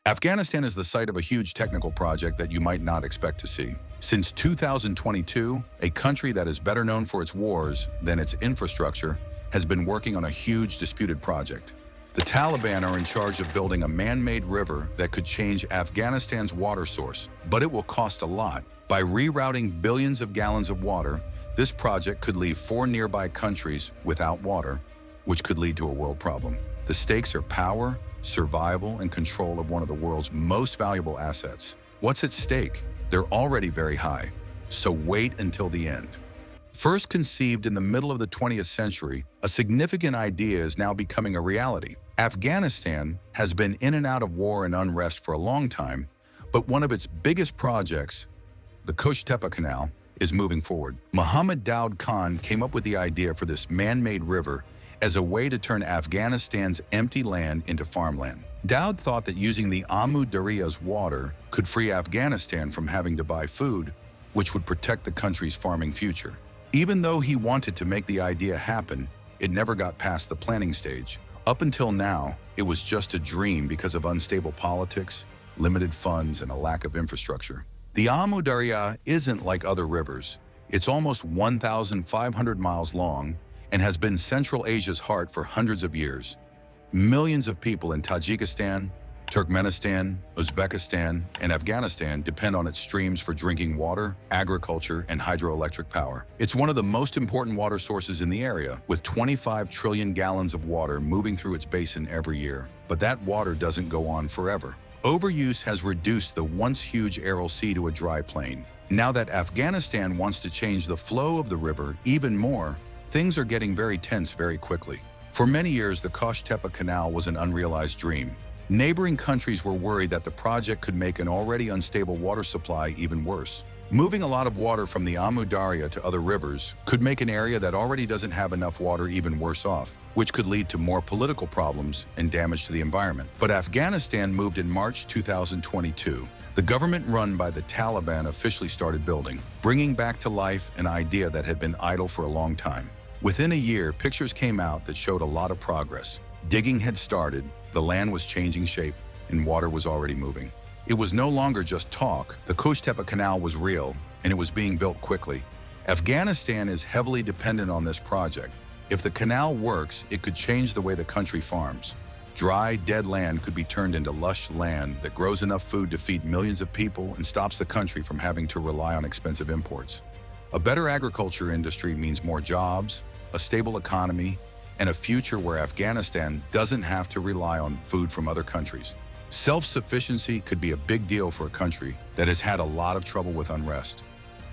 Afghanistan is the site of a huge technical project that you might not expect to see. Since 2022, a country that is better known for its wars than its infrastructure has been working on a huge disputed project. The Taliban are in charge of building a man-made river that could change Afghanistan's water source, but it will cost a lot. By rerouting billions of gallons of water, this project could leave 4 nearby countries without water, which could lead to a world problem. The stakes are power, survival, and control of one of the world's most valuable assets. What's at stake? They're already very high, so wait until the end. First conceived in the middle of the 20th century, a significant idea is now becoming a reality. Afghanistan has been in and out of war and unrest for a long time, but one of its biggest projects, the Tepe Canal, is moving forward. Muhammad Daud Khan came up with the idea for this man-made river as a way to turn Afghanistan's empty land into farmland. Daud thought that using the Amu Darya's water could free Afghanistan from having to buy food, which would protect the country's farming future. Even though he wanted to make the idea happen, it never got past the planning stage. Up until now, it was just a dream because of unstable politics, limited funds, and a lack of infrastructure. The Amu Darya isn't like other rivers. It's almost 1,500 miles long and has been Central Asia's heart for hundreds of years. Millions of people in Tajikistan, Turkmenistan, Uzbekistan, and Afghanistan depend on its streams for drinking water, agriculture, and hydroelectric power. It's one of the most important water sources in the area, with 25 trillion gallons of water moving through its basin every year. But that water doesn't go on forever. Overuse has reduced the once huge Aral Sea to a dry plain. Now that Afghanistan wants to change the flow of the river even more, things are getting very tense very quickly. For many years, the Tepe Canal was an unrealized dream. Neighboring countries were worried that the project could make an already unstable water supply even worse. Moving a lot of water from the Amu Darya to other rivers could make an area that already doesn't have enough water even worse off, which could lead to more political problems and damage to the environment. But Afghanistan moved in March 2022. The government run by the Taliban officially started building, bringing back to life an idea that had been idle for a long time. Within a year, pictures came out that showed a lot of progress. Digging had started, the land was changing shape, and water was already moving. It was no longer just talk. The Tepe Canal was real, and it was being built quickly. Afghanistan is heavily dependent on this project. If the canal works, it could change the way the country farms. Dry, dead land could be turned into lush land that grows enough food to feed millions of people and stops the country from having to rely on expensive imports. A better agriculture industry means more jobs, a stable economy, and a future where Afghanistan doesn't have to rely on food from other countries. Self-sufficiency could be a big deal for a country that has had a lot of trouble with unrest.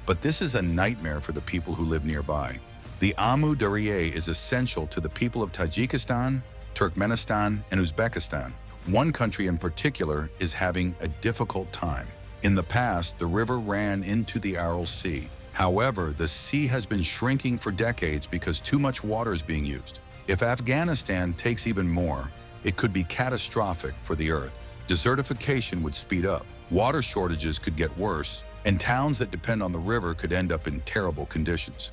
But this is a nightmare for the people who live nearby. The Amu Darya is essential to the people of Tajikistan, Turkmenistan, and Uzbekistan. One country in particular is having a difficult time. In the past, the river ran into the Aral Sea. However, the sea has been shrinking for decades because too much water is being used. If Afghanistan takes even more, it could be catastrophic for the earth. Desertification would speed up, water shortages could get worse, and towns that depend on the river could end up in terrible conditions.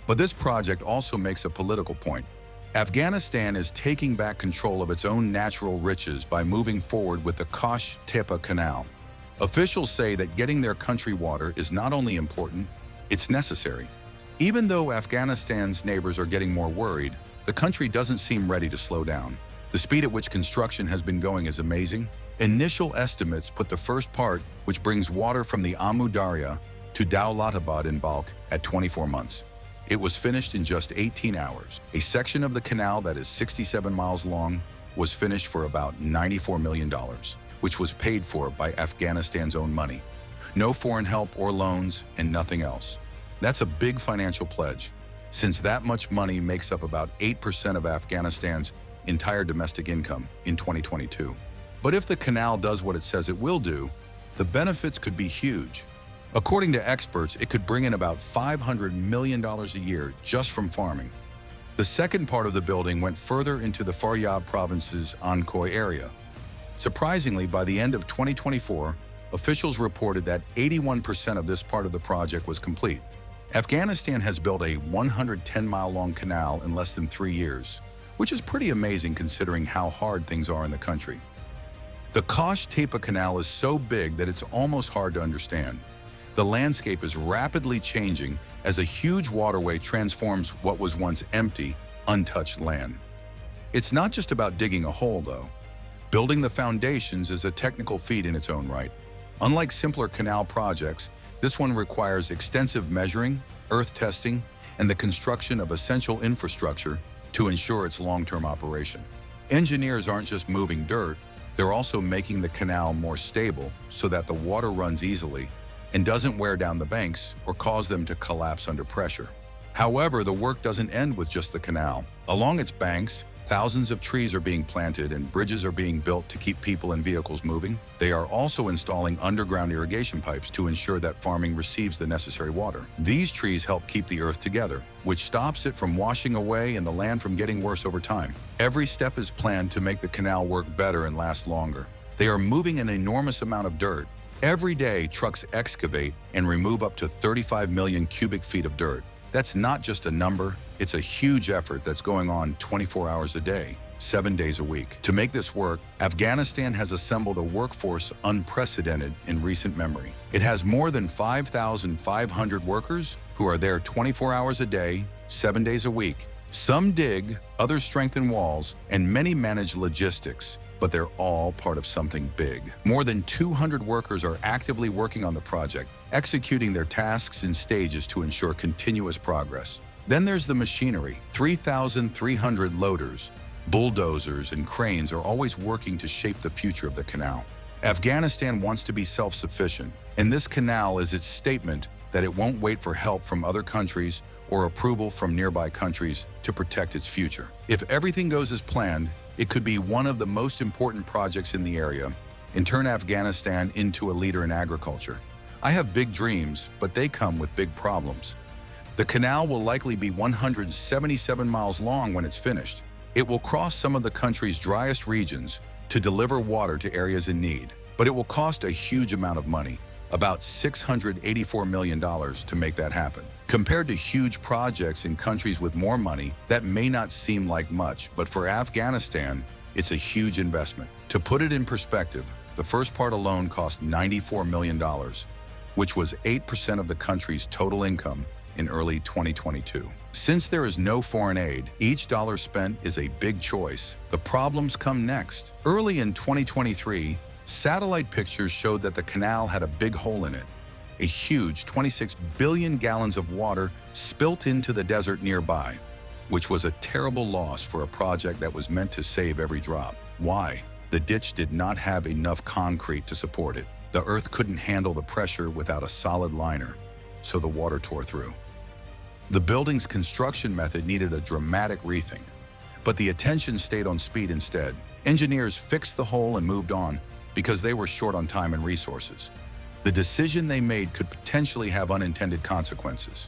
But this project also makes a political point. Afghanistan is taking back control of its own natural riches by moving forward with the Tepe Canal. Officials say that getting their country water is not only important, it's necessary. Even though Afghanistan's neighbors are getting more worried, the country doesn't seem ready to slow down. The speed at which construction has been going is amazing. Initial estimates put the first part, which brings water from the Amu Darya to Daulatabad in bulk, at 24 months. It was finished in just 18 hours. A section of the canal that is 67 miles long was finished for about $94 million, which was paid for by Afghanistan's own money. No foreign help or loans, and nothing else. That's a big financial pledge, since that much money makes up about 8% of Afghanistan's entire domestic income in 2022. But if the canal does what it says it will do, the benefits could be huge. According to experts, it could bring in about $500 million a year just from farming. The second part of the building went further into the Faryab province's Ankoy area. Surprisingly, by the end of 2024, officials reported that 81% of this part of the project was complete. Afghanistan has built a 110-mile-long canal in less than 3 years, which is pretty amazing considering how hard things are in the country. The Kosh-Tepe Canal is so big that it's almost hard to understand. The landscape is rapidly changing as a huge waterway transforms what was once empty, untouched land. It's not just about digging a hole, though. Building the foundations is a technical feat in its own right. Unlike simpler canal projects, this one requires extensive measuring, earth testing, and the construction of essential infrastructure to ensure its long-term operation. Engineers aren't just moving dirt, they're also making the canal more stable so that the water runs easily and doesn't wear down the banks or cause them to collapse under pressure. However, the work doesn't end with just the canal. Along its banks, thousands of trees are being planted and bridges are being built to keep people and vehicles moving. They are also installing underground irrigation pipes to ensure that farming receives the necessary water. These trees help keep the earth together, which stops it from washing away and the land from getting worse over time. Every step is planned to make the canal work better and last longer. They are moving an enormous amount of dirt. Every day, trucks excavate and remove up to 35 million cubic feet of dirt. That's not just a number, it's a huge effort that's going on 24 hours a day, 7 days a week. To make this work, Afghanistan has assembled a workforce unprecedented in recent memory. It has more than 5,500 workers who are there 24 hours a day, 7 days a week. Some dig, others strengthen walls, and many manage logistics, but they're all part of something big. More than 200 workers are actively working on the project, executing their tasks in stages to ensure continuous progress. Then there's the machinery. 3,300 loaders, bulldozers, and cranes are always working to shape the future of the canal. Afghanistan wants to be self-sufficient, and this canal is its statement that it won't wait for help from other countries or approval from nearby countries to protect its future. If everything goes as planned, it could be one of the most important projects in the area and turn Afghanistan into a leader in agriculture. I have big dreams, but they come with big problems. The canal will likely be 177 miles long when it's finished. It will cross some of the country's driest regions to deliver water to areas in need, but it will cost a huge amount of money, about $684 million to make that happen. Compared to huge projects in countries with more money, that may not seem like much, but for Afghanistan, it's a huge investment. To put it in perspective, the first part alone cost $94 million, which was 8% of the country's total income in early 2022. Since there is no foreign aid, each dollar spent is a big choice. The problems come next. Early in 2023, satellite pictures showed that the canal had a big hole in it. A huge 26 billion gallons of water spilt into the desert nearby, which was a terrible loss for a project that was meant to save every drop. Why? The ditch did not have enough concrete to support it. The earth couldn't handle the pressure without a solid liner, so the water tore through. The building's construction method needed a dramatic rethink, but the attention stayed on speed instead. Engineers fixed the hole and moved on because they were short on time and resources. The decision they made could potentially have unintended consequences.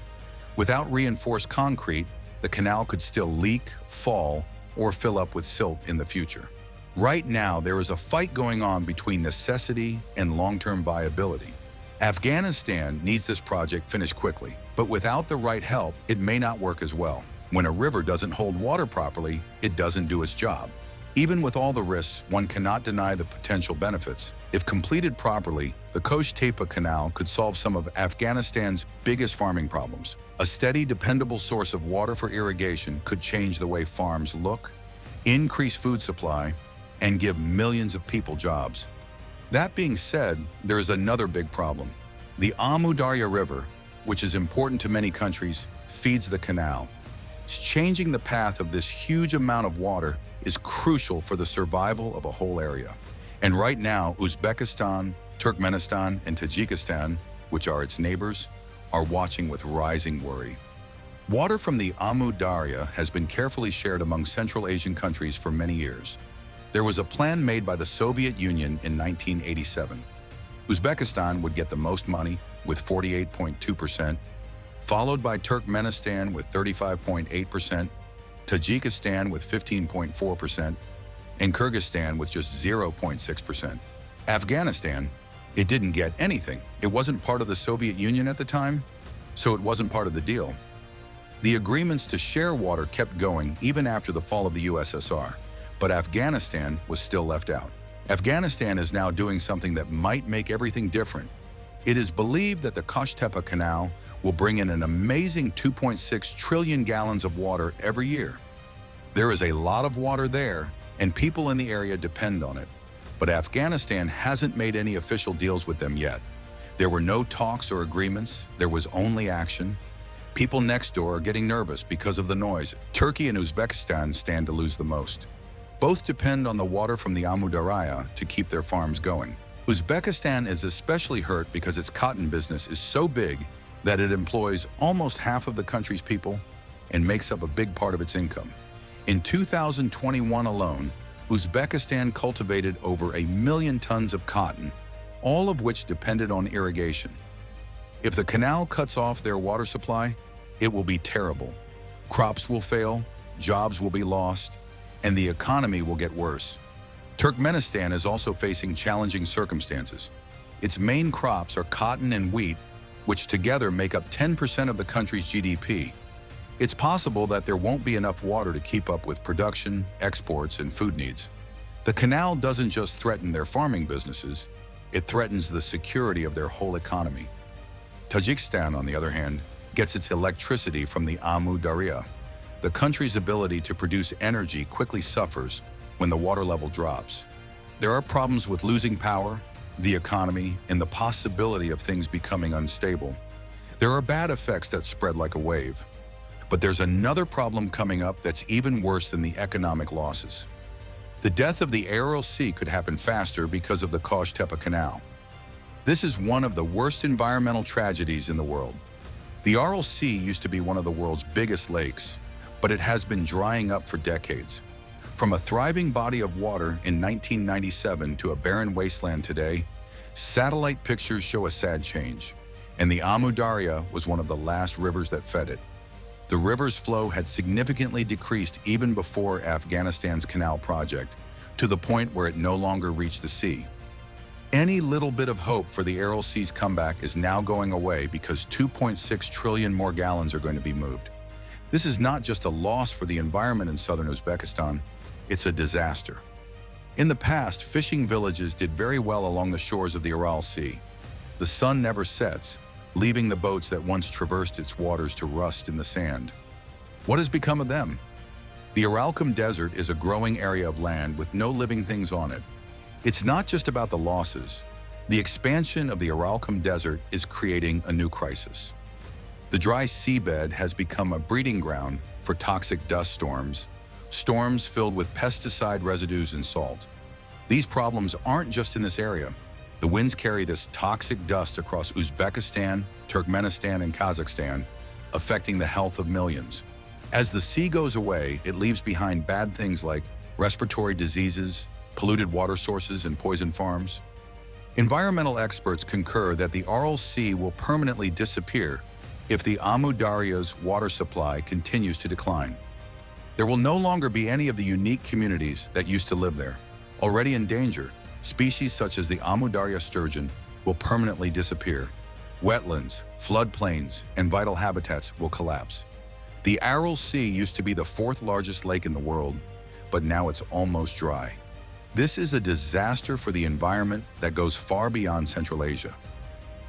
Without reinforced concrete, the canal could still leak, fall, or fill up with silt in the future. Right now, there is a fight going on between necessity and long-term viability. Afghanistan needs this project finished quickly, but without the right help, it may not work as well. When a river doesn't hold water properly, it doesn't do its job. Even with all the risks, one cannot deny the potential benefits. If completed properly, the Kosh-Tepe Canal could solve some of Afghanistan's biggest farming problems. A steady, dependable source of water for irrigation could change the way farms look, increase food supply, and give millions of people jobs. That being said, there is another big problem. The Amu Darya River, which is important to many countries, feeds the canal. Changing the path of this huge amount of water is crucial for the survival of a whole area. And right now, Uzbekistan, Turkmenistan, and Tajikistan, which are its neighbors, are watching with rising worry. Water from the Amu Darya has been carefully shared among Central Asian countries for many years. There was a plan made by the Soviet Union in 1987. Uzbekistan would get the most money with 48.2%, followed by Turkmenistan with 35.8%, Tajikistan with 15.4%, and Kyrgyzstan with just 0.6%. Afghanistan, it didn't get anything. It wasn't part of the Soviet Union at the time, so it wasn't part of the deal. The agreements to share water kept going even after the fall of the USSR, but Afghanistan was still left out. Afghanistan is now doing something that might make everything different. It is believed that the Kosh-Tepe Canal will bring in an amazing 2.6 trillion gallons of water every year. There is a lot of water there, and people in the area depend on it. But Afghanistan hasn't made any official deals with them yet. There were no talks or agreements, there was only action. People next door are getting nervous because of the noise. Turkey and Uzbekistan stand to lose the most. Both depend on the water from the Amu Darya to keep their farms going. Uzbekistan is especially hurt because its cotton business is so big that it employs almost half of the country's people and makes up a big part of its income. In 2021 alone, Uzbekistan cultivated over 1 million tons of cotton, all of which depended on irrigation. If the canal cuts off their water supply, it will be terrible. Crops will fail, jobs will be lost, and the economy will get worse. Turkmenistan is also facing challenging circumstances. Its main crops are cotton and wheat, which together make up 10% of the country's GDP. It's possible that there won't be enough water to keep up with production, exports, and food needs. The canal doesn't just threaten their farming businesses, it threatens the security of their whole economy. Tajikistan, on the other hand, gets its electricity from the Amu Darya. The country's ability to produce energy quickly suffers when the water level drops. There are problems with losing power, the economy, and the possibility of things becoming unstable. There are bad effects that spread like a wave. But there's another problem coming up that's even worse than the economic losses. The death of the Aral Sea could happen faster because of the Kosh-Tepe Canal. This is one of the worst environmental tragedies in the world. The Aral Sea used to be one of the world's biggest lakes, but it has been drying up for decades. From a thriving body of water in 1997 to a barren wasteland today, satellite pictures show a sad change, and the Amu Darya was one of the last rivers that fed it. The river's flow had significantly decreased even before Afghanistan's canal project, to the point where it no longer reached the sea. Any little bit of hope for the Aral Sea's comeback is now going away because 2.6 trillion more gallons are going to be moved. This is not just a loss for the environment in southern Uzbekistan, it's a disaster. In the past, fishing villages did very well along the shores of the Aral Sea. The sun never sets, leaving the boats that once traversed its waters to rust in the sand. What has become of them? The Aralkum Desert is a growing area of land with no living things on it. It's not just about the losses. The expansion of the Aralkum Desert is creating a new crisis. The dry seabed has become a breeding ground for toxic dust storms, storms filled with pesticide residues and salt. These problems aren't just in this area. The winds carry this toxic dust across Uzbekistan, Turkmenistan, and Kazakhstan, affecting the health of millions. As the sea goes away, it leaves behind bad things like respiratory diseases, polluted water sources, and poison farms. Environmental experts concur that the Aral Sea will permanently disappear if the Amu Darya's water supply continues to decline. There will no longer be any of the unique communities that used to live there. Already in danger, species such as the Amu Darya sturgeon will permanently disappear. Wetlands, floodplains, and vital habitats will collapse. The Aral Sea used to be the fourth largest lake in the world, but now it's almost dry. This is a disaster for the environment that goes far beyond Central Asia.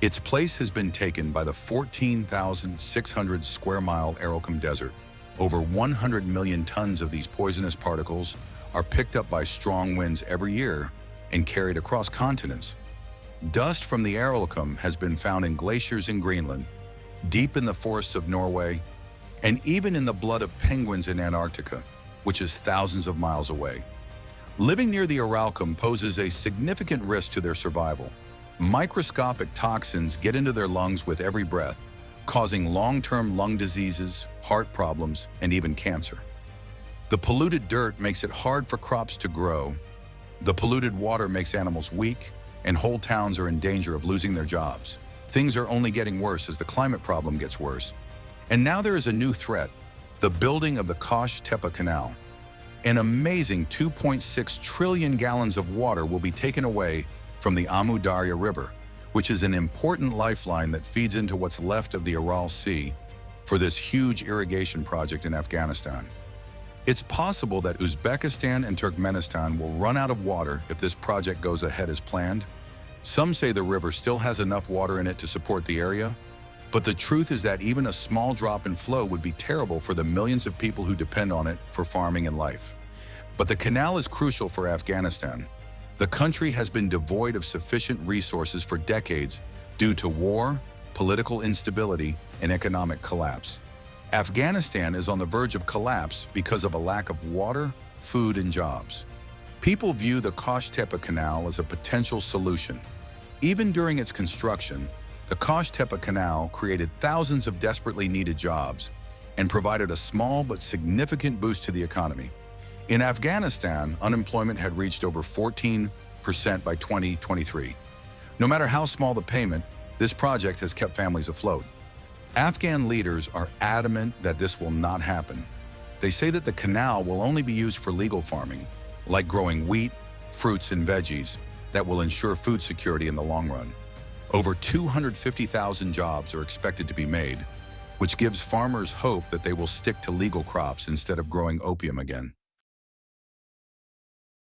Its place has been taken by the 14,600 square mile Aralkum Desert. Over 100 million tons of these poisonous particles are picked up by strong winds every year and carried across continents. Dust from the Aralkum has been found in glaciers in Greenland, deep in the forests of Norway, and even in the blood of penguins in Antarctica, which is thousands of miles away. Living near the Aralkum poses a significant risk to their survival. Microscopic toxins get into their lungs with every breath, causing long-term lung diseases, heart problems, and even cancer. The polluted dirt makes it hard for crops to grow. The polluted water makes animals weak, and whole towns are in danger of losing their jobs. Things are only getting worse as the climate problem gets worse. And now there is a new threat, the building of the Kosh-Tepe Canal. An amazing 2.6 trillion gallons of water will be taken away from the Amu Darya River, which is an important lifeline that feeds into what's left of the Aral Sea for this huge irrigation project in Afghanistan. It's possible that Uzbekistan and Turkmenistan will run out of water if this project goes ahead as planned. Some say the river still has enough water in it to support the area, but the truth is that even a small drop in flow would be terrible for the millions of people who depend on it for farming and life. But the canal is crucial for Afghanistan. The country has been devoid of sufficient resources for decades due to war, political instability, and economic collapse. Afghanistan is on the verge of collapse because of a lack of water, food, and jobs. People view the Kosh-Tepe Canal as a potential solution. Even during its construction, the Kosh-Tepe Canal created thousands of desperately needed jobs and provided a small but significant boost to the economy. In Afghanistan, unemployment had reached over 14% by 2023. No matter how small the payment, this project has kept families afloat. Afghan leaders are adamant that this will not happen. They say that the canal will only be used for legal farming, like growing wheat, fruits, and veggies that will ensure food security in the long run. Over 250,000 jobs are expected to be made, which gives farmers hope that they will stick to legal crops instead of growing opium again.